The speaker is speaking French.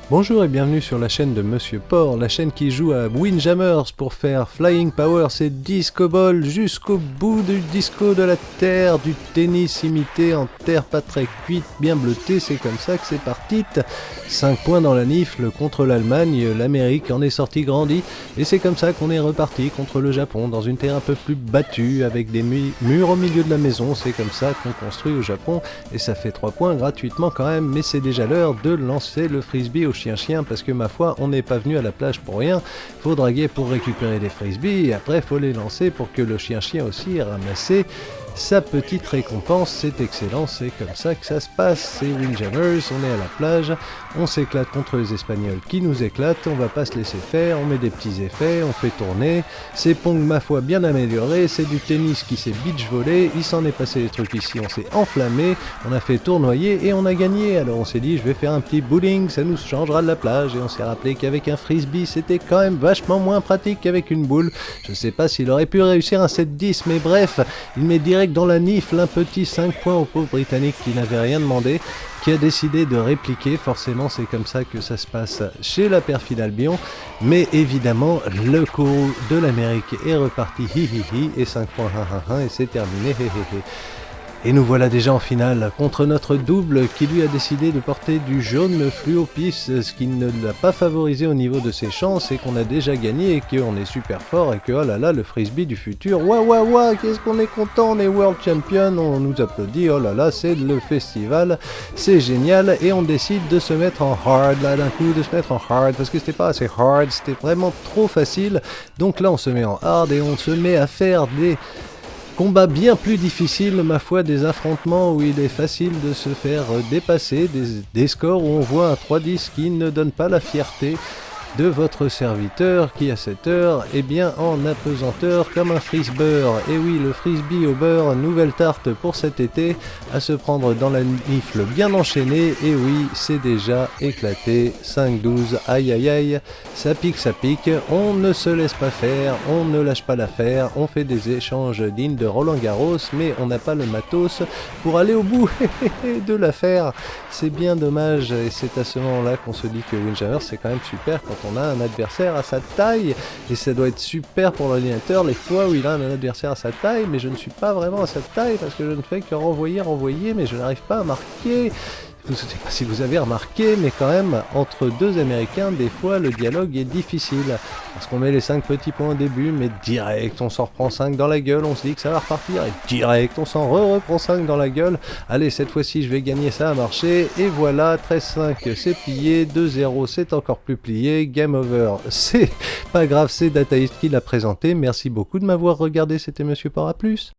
Bonjour et bienvenue sur la chaîne de Monsieur Porc, la chaîne qui joue à Windjammers pour faire Flying Power, c'est Disco Ball jusqu'au bout du disco de la terre, du tennis imité en terre pas très cuite, bien bleutée, c'est comme ça que c'est parti. 5 points dans la nifle contre l'Allemagne, l'Amérique en est sortie grandie, et c'est comme ça qu'on est reparti contre le Japon, dans une terre un peu plus battue, avec des murs au milieu de la maison, c'est comme ça qu'on construit au Japon, et ça fait 3 points gratuitement quand même, mais c'est déjà l'heure de lancer le frisbee au chien-chien, parce que ma foi, on n'est pas venu à la plage pour rien, faut draguer pour récupérer des frisbees, et après faut les lancer pour que le chien-chien aussi ait ramassé sa petite récompense. C'est excellent, c'est comme ça que ça se passe, c'est Windjammers, on est à la plage, on s'éclate contre les Espagnols qui nous éclatent, on va pas se laisser faire, on met des petits effets, on fait tourner, c'est Pong ma foi bien amélioré, c'est du tennis qui s'est beach volé, il s'en est passé des trucs ici, on s'est enflammé, on a fait tournoyer et on a gagné, alors on s'est dit je vais faire un petit bowling, ça nous changera de la plage, et on s'est rappelé qu'avec un frisbee c'était quand même vachement moins pratique qu'avec une boule, je sais pas s'il aurait pu réussir un 7-10, mais bref, il met direct dans la nifle un petit 5 points au pauvre Britannique qui n'avait rien demandé, qui a décidé de répliquer, forcément c'est comme ça que ça se passe chez la perfide Albion, mais évidemment le courroux de l'Amérique est reparti hi et 5 points et c'est terminé hi. Et nous voilà déjà en finale contre notre double qui lui a décidé de porter du jaune fluopis, ce qui ne l'a pas favorisé au niveau de ses chances et qu'on a déjà gagné et qu'on est super fort et que oh là là le frisbee du futur, ouah, qu'est-ce qu'on est content, on est world champion, on nous applaudit, oh là là c'est le festival, c'est génial et on décide de se mettre en hard là d'un coup, de se mettre en hard parce que c'était pas assez hard, c'était vraiment trop facile, donc là on se met en hard et on se met à faire des combat bien plus difficile, ma foi, des affrontements où il est facile de se faire dépasser, des scores où on voit un 3-10 qui ne donne pas la fierté de votre serviteur qui à cette heure est bien en apesanteur comme un frisbeurre. Et oui, le frisbee au beurre, nouvelle tarte pour cet été, à se prendre dans la nifle bien enchaînée, et oui, c'est déjà éclaté, 5-12, aïe, ça pique, on ne se laisse pas faire, on ne lâche pas l'affaire, on fait des échanges dignes de Roland Garros, mais on n'a pas le matos pour aller au bout de l'affaire. C'est bien dommage, et c'est à ce moment-là qu'on se dit que Windjammers c'est quand même super quand on a un adversaire à sa taille, et ça doit être super pour l'ordinateur les fois où il a un adversaire à sa taille, mais je ne suis pas vraiment à sa taille parce que je ne fais que renvoyer, mais je n'arrive pas à marquer. Je ne sais pas si vous avez remarqué, mais quand même, entre deux Américains, des fois, le dialogue est difficile. Parce qu'on met les 5 petits points au début, mais direct, on s'en reprend 5 dans la gueule, on se dit que ça va repartir, et direct, on s'en reprend 5 dans la gueule. Allez, cette fois-ci, je vais gagner, ça a marché, et voilà, 13-5, c'est plié, 2-0, c'est encore plus plié, game over. C'est pas grave, c'est Dataist qui l'a présenté. Merci beaucoup de m'avoir regardé, c'était Monsieur Porc, à plus.